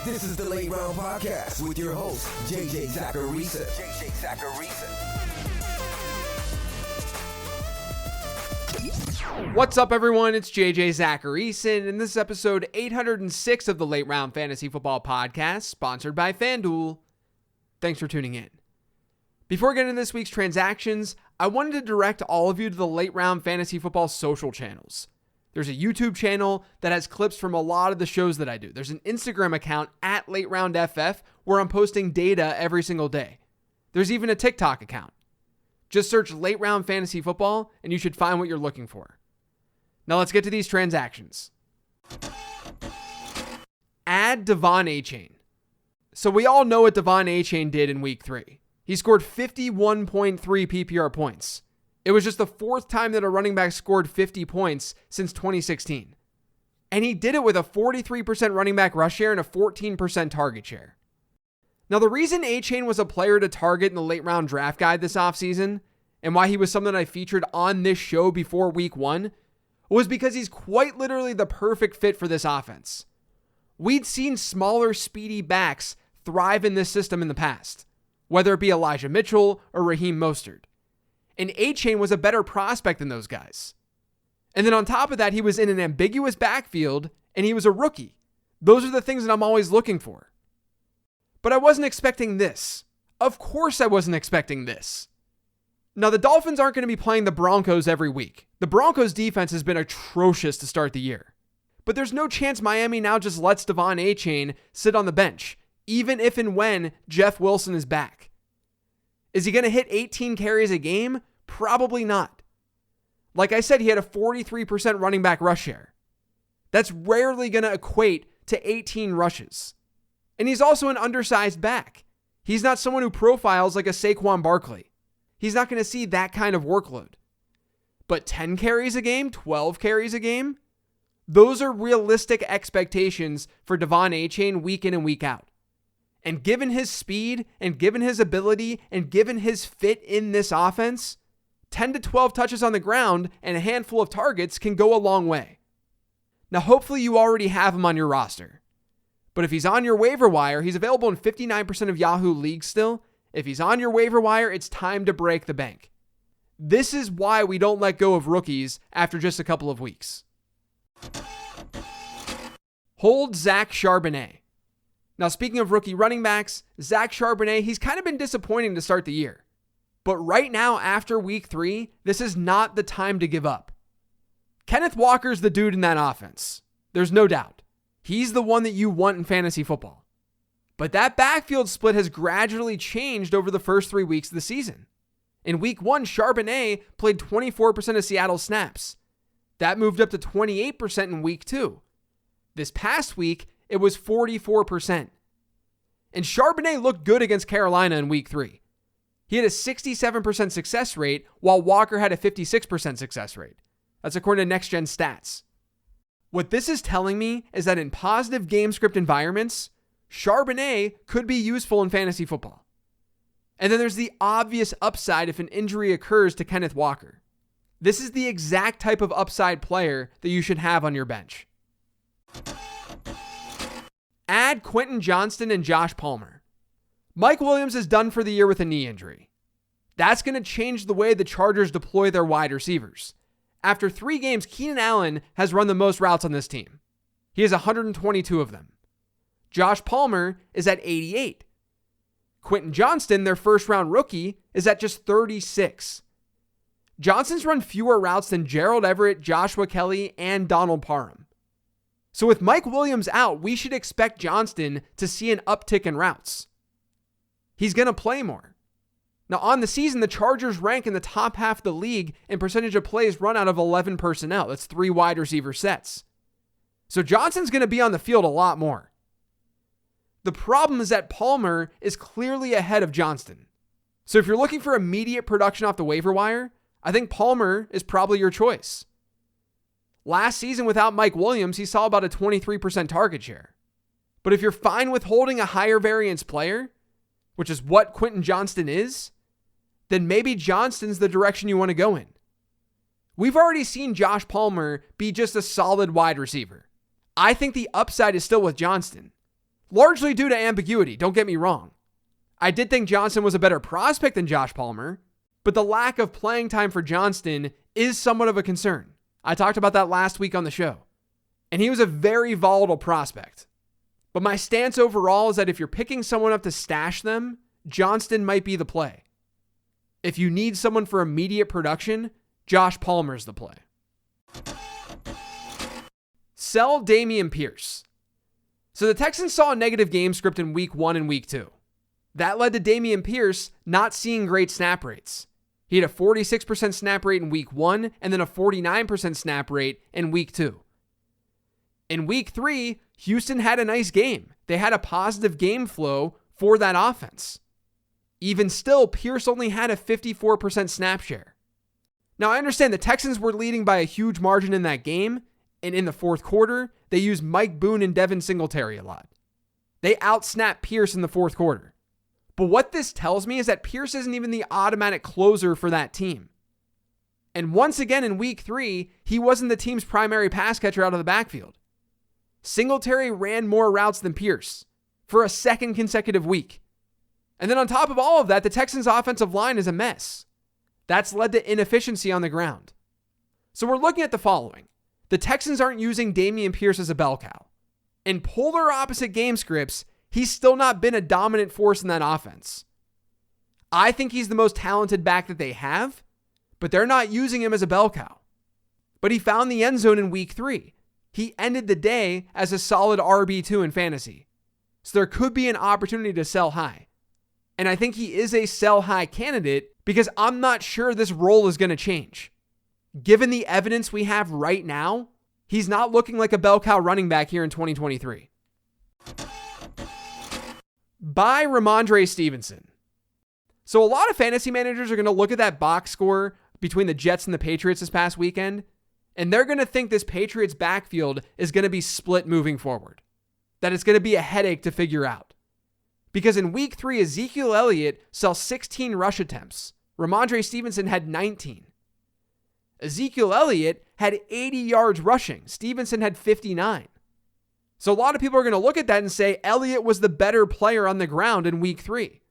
This is the Late Round Podcast with your host, JJ Zacharisa. What's up, everyone? It's JJ Zacharisa, and this is episode 806 of the Late Round Fantasy Football Podcast, sponsored by FanDuel. Thanks for tuning in. Before getting into this week's transactions, I wanted to direct all of you to the Late Round Fantasy Football social channels. There's a YouTube channel that has clips from a lot of the shows that I do. There's an Instagram account at LateRoundFF where I'm posting data every single day. There's even a TikTok account. Just search Late Round Fantasy Football and you should find what you're looking for. Now let's get to these transactions. Add De'Von Achane. So we all know what De'Von Achane did in week 3. He scored 51.3 PPR points. It was just the fourth time that a running back scored 50 points since 2016. And he did it with a 43% running back rush share and a 14% target share. Now, the reason Achane was a player to target in the late round draft guide this offseason, and why he was something I featured on this show before week 1, was because he's quite literally the perfect fit for this offense. We'd seen smaller, speedy backs thrive in this system in the past, whether it be Elijah Mitchell or Raheem Mostert. And Achane was a better prospect than those guys. And then on top of that, he was in an ambiguous backfield and he was a rookie. Those are the things that I'm always looking for. But I wasn't expecting this. Of course I wasn't expecting this. Now, the Dolphins aren't going to be playing the Broncos every week. The Broncos defense has been atrocious to start the year. But there's no chance Miami now just lets De'Von Achane sit on the bench, even if and when Jeff Wilson is back. Is he going to hit 18 carries a game? Probably not. Like I said, he had a 43% running back rush share. That's rarely going to equate to 18 rushes. And he's also an undersized back. He's not someone who profiles like a Saquon Barkley. He's not going to see that kind of workload. But 10 carries a game, 12 carries a game, those are realistic expectations for De'Von Achane week in and week out. And given his speed and given his ability and given his fit in this offense, 10 to 12 touches on the ground and a handful of targets can go a long way. Now, hopefully you already have him on your roster. But if he's on your waiver wire, he's available in 59% of Yahoo leagues still. If he's on your waiver wire, it's time to break the bank. This is why we don't let go of rookies after just a couple of weeks. Hold Zach Charbonnet. Now, speaking of rookie running backs, Zach Charbonnet, he's kind of been disappointing to start the year. But right now, after week 3, this is not the time to give up. Kenneth Walker's the dude in that offense. There's no doubt. He's the one that you want in fantasy football. But that backfield split has gradually changed over the first 3 weeks of the season. In week 1, Charbonnet played 24% of Seattle's snaps. That moved up to 28% in week 2. This past week, it was 44%. And Charbonnet looked good against Carolina in week 3. He had a 67% success rate, while Walker had a 56% success rate. That's according to Next Gen Stats. What this is telling me is that in positive game script environments, Charbonnet could be useful in fantasy football. And then there's the obvious upside if an injury occurs to Kenneth Walker. This is the exact type of upside player that you should have on your bench. Add Quentin Johnston and Josh Palmer. Mike Williams is done for the year with a knee injury. That's going to change the way the Chargers deploy their wide receivers. After 3 games, Keenan Allen has run the most routes on this team. He has 122 of them. Josh Palmer is at 88. Quentin Johnston, their first-round rookie, is at just 36. Johnston's run fewer routes than Gerald Everett, Joshua Kelly, and Donald Parham. So with Mike Williams out, we should expect Johnston to see an uptick in routes. He's going to play more. Now, on the season, the Chargers rank in the top half of the league in percentage of plays run out of 11 personnel. That's 3 wide receiver sets. So Johnston's going to be on the field a lot more. The problem is that Palmer is clearly ahead of Johnston. So if you're looking for immediate production off the waiver wire, I think Palmer is probably your choice. Last season without Mike Williams, he saw about a 23% target share. But if you're fine with holding a higher variance player, which is what Quentin Johnston is, then maybe Johnston's the direction you want to go in. We've already seen Josh Palmer be just a solid wide receiver. I think the upside is still with Johnston. Largely due to ambiguity, don't get me wrong. I did think Johnston was a better prospect than Josh Palmer, but the lack of playing time for Johnston is somewhat of a concern. I talked about that last week on the show. And he was a very volatile prospect. But my stance overall is that if you're picking someone up to stash them, Johnston might be the play. If you need someone for immediate production, Josh Palmer's the play. Sell Dameon Pierce. So the Texans saw a negative game script in week 1 and week 2. That led to Dameon Pierce not seeing great snap rates. He had a 46% snap rate in week 1 and then a 49% snap rate in week 2. In week 3, Houston had a nice game. They had a positive game flow for that offense. Even still, Pierce only had a 54% snap share. Now, I understand the Texans were leading by a huge margin in that game, and in the fourth quarter, they used Mike Boone and Devin Singletary a lot. They outsnapped Pierce in the fourth quarter. But what this tells me is that Pierce isn't even the automatic closer for that team. And once again in week 3, he wasn't the team's primary pass catcher out of the backfield. Singletary ran more routes than Pierce for a second consecutive week. And then on top of all of that, the Texans' offensive line is a mess. That's led to inefficiency on the ground. So we're looking at the following. The Texans aren't using Dameon Pierce as a bell cow. In polar opposite game scripts, he's still not been a dominant force in that offense. I think he's the most talented back that they have, but they're not using him as a bell cow. But he found the end zone in week 3. He ended the day as a solid RB2 in fantasy. So there could be an opportunity to sell high. And I think he is a sell high candidate because I'm not sure this role is going to change. Given the evidence we have right now, he's not looking like a bell cow running back here in 2023. Buy Rhamondre Stevenson. So a lot of fantasy managers are going to look at that box score between the Jets and the Patriots this past weekend, and they're going to think this Patriots backfield is going to be split moving forward. That it's going to be a headache to figure out. Because in week 3, Ezekiel Elliott saw 16 rush attempts. Rhamondre Stevenson had 19. Ezekiel Elliott had 80 yards rushing. Stevenson had 59. So a lot of people are going to look at that and say Elliott was the better player on the ground in week 3.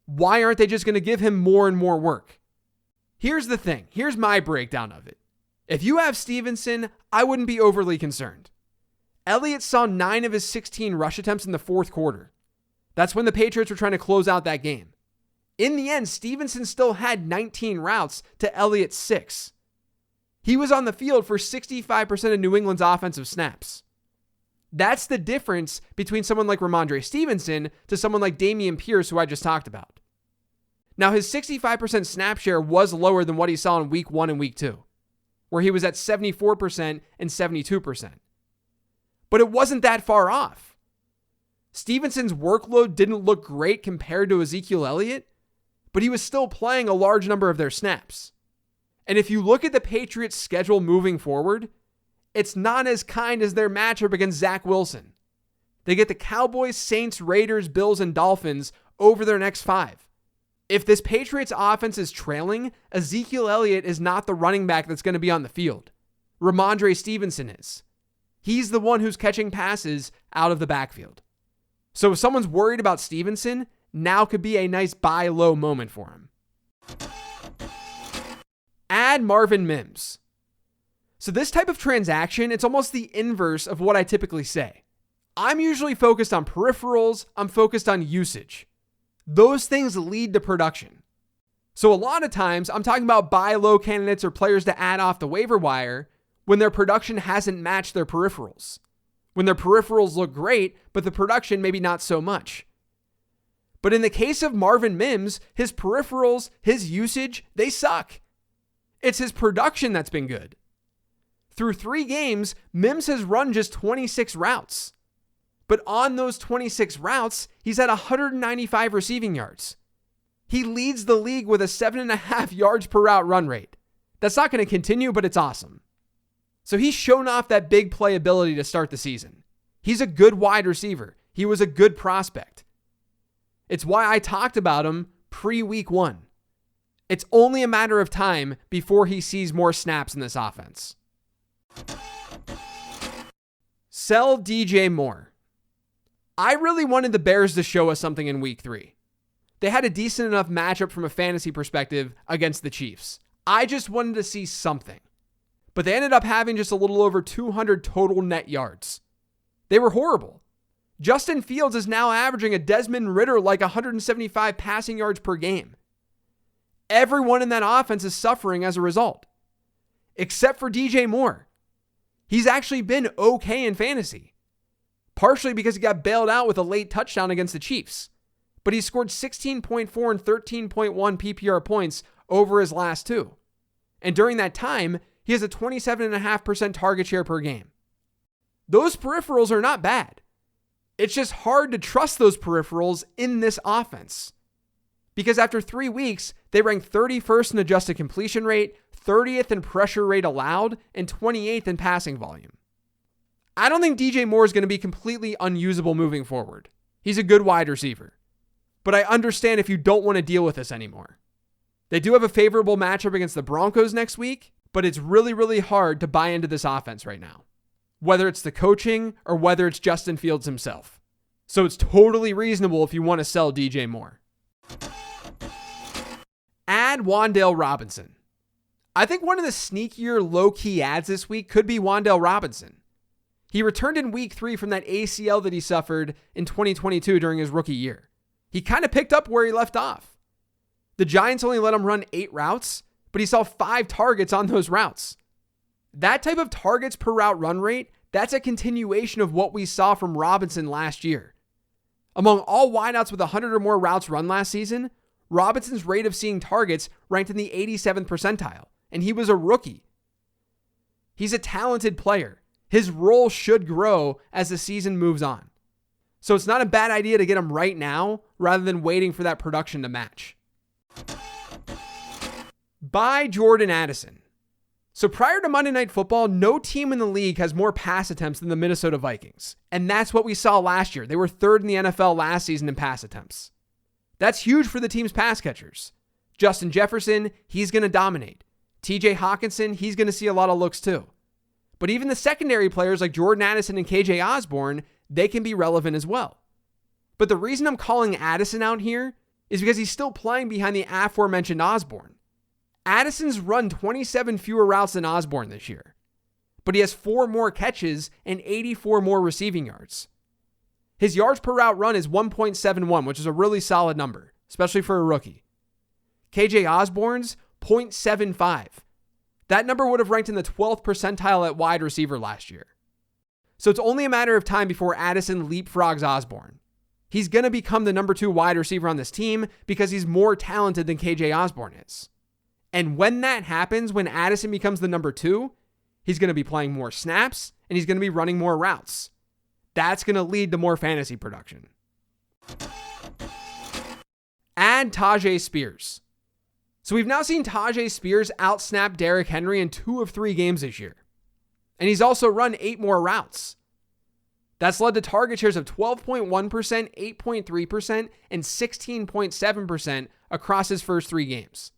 Why aren't they just going to give him more and more work? Here's the thing. Here's my breakdown of it. If you have Stevenson, I wouldn't be overly concerned. Elliott saw 9 of his 16 rush attempts in the fourth quarter. That's when the Patriots were trying to close out that game. In the end, Stevenson still had 19 routes to Elliott's 6. He was on the field for 65% of New England's offensive snaps. That's the difference between someone like Rhamondre Stevenson to someone like Dameon Pierce, who I just talked about. Now, his 65% snap share was lower than what he saw in week 1 and week 2, where he was at 74% and 72%. But it wasn't that far off. Stevenson's workload didn't look great compared to Ezekiel Elliott, but he was still playing a large number of their snaps. And if you look at the Patriots' schedule moving forward, it's not as kind as their matchup against Zach Wilson. They get the Cowboys, Saints, Raiders, Bills, and Dolphins over their next 5. If this Patriots offense is trailing, Ezekiel Elliott is not the running back that's going to be on the field. Rhamondre Stevenson is. He's the one who's catching passes out of the backfield. So if someone's worried about Stevenson, now could be a nice buy low moment for him. Add Marvin Mims. So this type of transaction, it's almost the inverse of what I typically say. I'm usually focused on peripherals. I'm focused on usage. Those things lead to production. So a lot of times I'm talking about buy low candidates or players to add off the waiver wire when their production hasn't matched their peripherals. When their peripherals look great, but the production maybe not so much. But in the case of Marvin Mims, his peripherals, his usage, they suck. It's his production that's been good. Through 3 games, Mims has run just 26 routes. But on those 26 routes, he's at 195 receiving yards. He leads the league with a 7.5 yards per route run rate. That's not going to continue, but it's awesome. So he's shown off that big playability to start the season. He's a good wide receiver. He was a good prospect. It's why I talked about him pre-week 1. It's only a matter of time before he sees more snaps in this offense. Sell DJ Moore. I really wanted the Bears to show us something in week 3. They had a decent enough matchup from a fantasy perspective against the Chiefs. I just wanted to see something. But they ended up having just a little over 200 total net yards. They were horrible. Justin Fields is now averaging a Desmond Ridder like 175 passing yards per game. Everyone in that offense is suffering as a result, except for DJ Moore. He's actually been okay in fantasy, partially because he got bailed out with a late touchdown against the Chiefs, but he scored 16.4 and 13.1 PPR points over his last 2. And during that time, he has a 27.5% target share per game. Those peripherals are not bad. It's just hard to trust those peripherals in this offense. Because after 3 weeks, they rank 31st in adjusted completion rate, 30th in pressure rate allowed, and 28th in passing volume. I don't think DJ Moore is going to be completely unusable moving forward. He's a good wide receiver. But I understand if you don't want to deal with this anymore. They do have a favorable matchup against the Broncos next week, but it's really, really hard to buy into this offense right now, whether it's the coaching or whether it's Justin Fields himself. So it's totally reasonable if you want to sell DJ Moore. Add Wan'Dale Robinson. I think one of the sneakier low-key ads this week could be Wan'Dale Robinson. He returned in week 3 from that ACL that he suffered in 2022 during his rookie year. He kind of picked up where he left off. The Giants only let him run 8 routes, but he saw 5 targets on those routes. That type of targets per route run rate, that's a continuation of what we saw from Robinson last year. Among all wideouts with 100 or more routes run last season, Robinson's rate of seeing targets ranked in the 87th percentile, and he was a rookie. He's a talented player. His role should grow as the season moves on. So it's not a bad idea to get him right now rather than waiting for that production to match. Buy Jordan Addison. So prior to Monday Night Football, no team in the league has more pass attempts than the Minnesota Vikings. And that's what we saw last year. They were 3rd in the NFL last season in pass attempts. That's huge for the team's pass catchers. Justin Jefferson, he's going to dominate. TJ Hawkinson, he's going to see a lot of looks too. But even the secondary players like Jordan Addison and KJ Osborne, they can be relevant as well. But the reason I'm calling Addison out here is because he's still playing behind the aforementioned Osborne. Addison's run 27 fewer routes than Osborne this year, but he has 4 more catches and 84 more receiving yards. His yards per route run is 1.71, which is a really solid number, especially for a rookie. KJ Osborne's 0.75. That number would have ranked in the 12th percentile at wide receiver last year. So it's only a matter of time before Addison leapfrogs Osborne. He's going to become the number 2 wide receiver on this team because he's more talented than KJ Osborne is. And when that happens, when Addison becomes the number 2, he's going to be playing more snaps and he's going to be running more routes. That's going to lead to more fantasy production. Add Tyjae Spears. So we've now seen Tyjae Spears outsnap Derrick Henry in 2 of 3 games this year. And he's also run 8 more routes. That's led to target shares of 12.1%, 8.3%, and 16.7% across his first 3 games.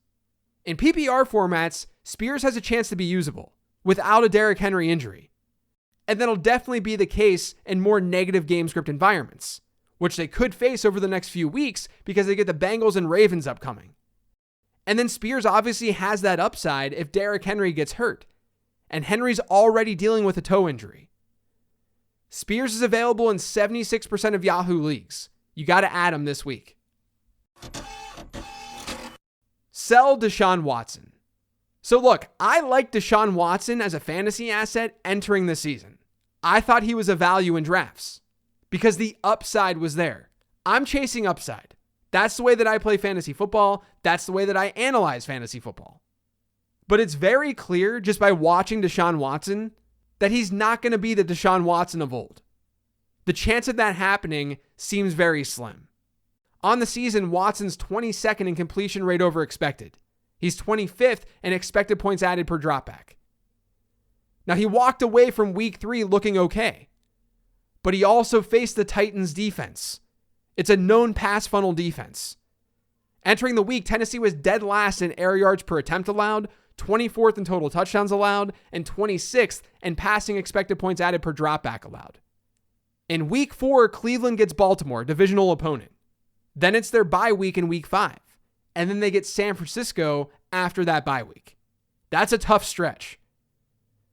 In PPR formats, Spears has a chance to be usable without a Derrick Henry injury. And that'll definitely be the case in more negative game script environments, which they could face over the next few weeks because they get the Bengals and Ravens upcoming. And then Spears obviously has that upside if Derrick Henry gets hurt. And Henry's already dealing with a toe injury. Spears is available in 76% of Yahoo leagues. You got to add him this week. Sell Deshaun Watson. So look, I like Deshaun Watson as a fantasy asset entering the season. I thought he was a value in drafts because the upside was there. I'm chasing upside. That's the way that I play fantasy football. That's the way that I analyze fantasy football. But it's very clear just by watching Deshaun Watson that he's not going to be the Deshaun Watson of old. The chance of that happening seems very slim. On the season, Watson's 22nd in completion rate over expected. He's 25th in expected points added per dropback. Now, he walked away from week 3 looking okay, but he also faced the Titans defense. It's a known pass funnel defense. Entering the week, Tennessee was dead last in air yards per attempt allowed, 24th in total touchdowns allowed, and 26th in passing expected points added per dropback allowed. In week 4, Cleveland gets Baltimore, divisional opponent. Then it's their bye week in week 5. And then they get San Francisco after that bye week. That's a tough stretch.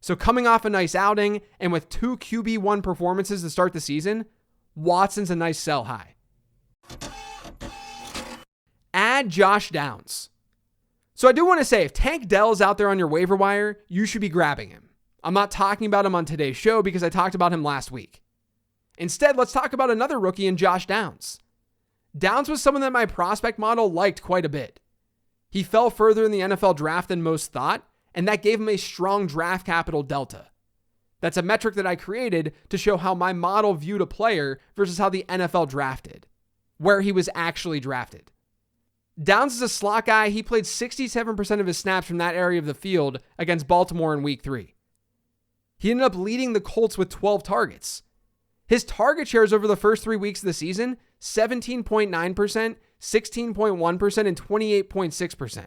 So coming off a nice outing and with 2 QB1 performances to start the season, Watson's a nice sell high. Add Josh Downs. So I do want to say, if Tank Dell's out there on your waiver wire, you should be grabbing him. I'm not talking about him on today's show because I talked about him last week. Instead, let's talk about another rookie in Josh Downs. Downs was someone that my prospect model liked quite a bit. He fell further in the NFL draft than most thought, and that gave him a strong draft capital delta. That's a metric that I created to show how my model viewed a player versus how the NFL drafted, where he was actually drafted. Downs is a slot guy. He played 67% of his snaps from that area of the field against Baltimore in week 3. He ended up leading the Colts with 12 targets. His target shares over the first 3 weeks of the season, 17.9%, 16.1%, and 28.6%.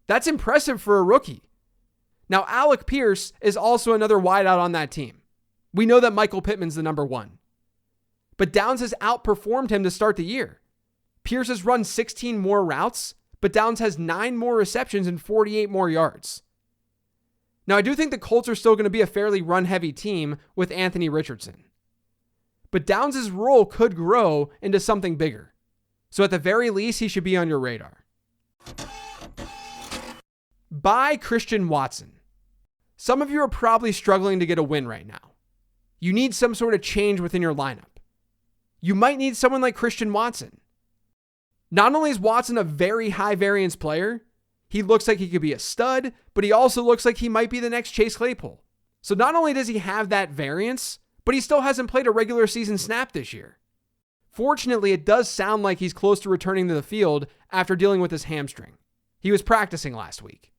That's impressive for a rookie. Now, Alec Pierce is also another wideout on that team. We know that Michael Pittman's the number 1. But Downs has outperformed him to start the year. Pierce has run 16 more routes, but Downs has 9 more receptions and 48 more yards. Now, I do think the Colts are still going to be a fairly run-heavy team with Anthony Richardson. But Downs' role could grow into something bigger. So at the very least, he should be on your radar. Buy Christian Watson. Some of you are probably struggling to get a win right now. You need some sort of change within your lineup. You might need someone like Christian Watson. Not only is Watson a very high variance player, he looks like he could be a stud, but he also looks like he might be the next Chase Claypool. So not only does he have that variance, but he still hasn't played a regular season snap this year. Fortunately, it does sound like he's close to returning to the field after dealing with his hamstring. He was practicing last week.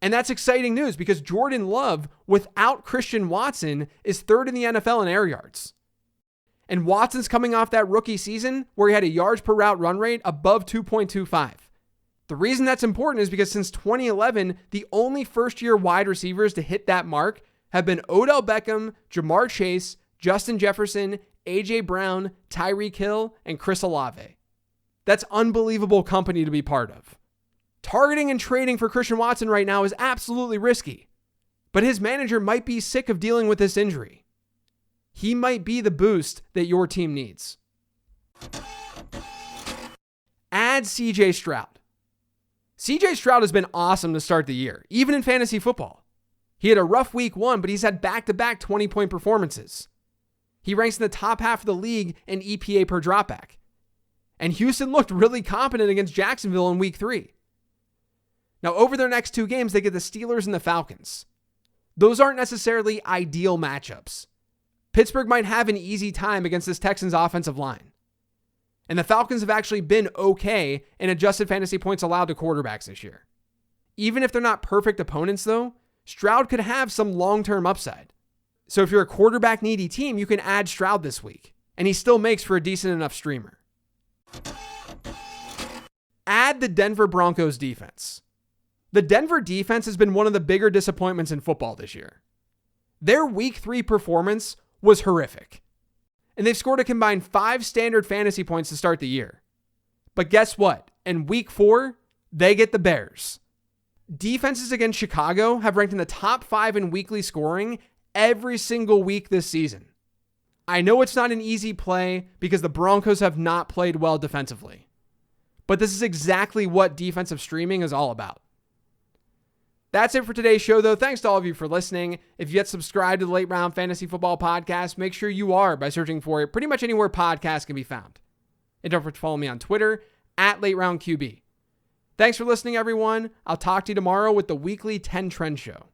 And that's exciting news because Jordan Love, without Christian Watson, is 3rd in the NFL in air yards. And Watson's coming off that rookie season where he had a yards per route run rate above 2.25. The reason that's important is because since 2011, the only first-year wide receivers to hit that mark have been Odell Beckham, Jamar Chase, Justin Jefferson, A.J. Brown, Tyreek Hill, and Chris Olave. That's unbelievable company to be part of. Targeting and trading for Christian Watson right now is absolutely risky, but his manager might be sick of dealing with this injury. He might be the boost that your team needs. Add C.J. Stroud. C.J. Stroud has been awesome to start the year, even in fantasy football. He had a rough week 1, but he's had back-to-back 20-point performances. He ranks in the top half of the league in EPA per dropback. And Houston looked really competent against Jacksonville in week 3. Now, over their next 2 games, they get the Steelers and the Falcons. Those aren't necessarily ideal matchups. Pittsburgh might have an easy time against this Texans offensive line. And the Falcons have actually been okay in adjusted fantasy points allowed to quarterbacks this year. Even if they're not perfect opponents, though, Stroud could have some long-term upside. So if you're a quarterback-needy team, you can add Stroud this week, and he still makes for a decent enough streamer. Add the Denver Broncos defense. The Denver defense has been one of the bigger disappointments in football this year. Their week 3 performance was horrific. And they've scored a combined 5 standard fantasy points to start the year. But guess what? In week 4, they get the Bears. Defenses against Chicago have ranked in the top 5 in weekly scoring every single week this season. I know it's not an easy play because the Broncos have not played well defensively. But this is exactly what defensive streaming is all about. That's it for today's show, though. Thanks to all of you for listening. If you yet subscribed to the Late Round Fantasy Football Podcast, make sure you are by searching for it pretty much anywhere podcasts can be found. And don't forget to follow me on Twitter @LateRoundQB. Thanks for listening, everyone. I'll talk to you tomorrow with the weekly 10 Trend Show.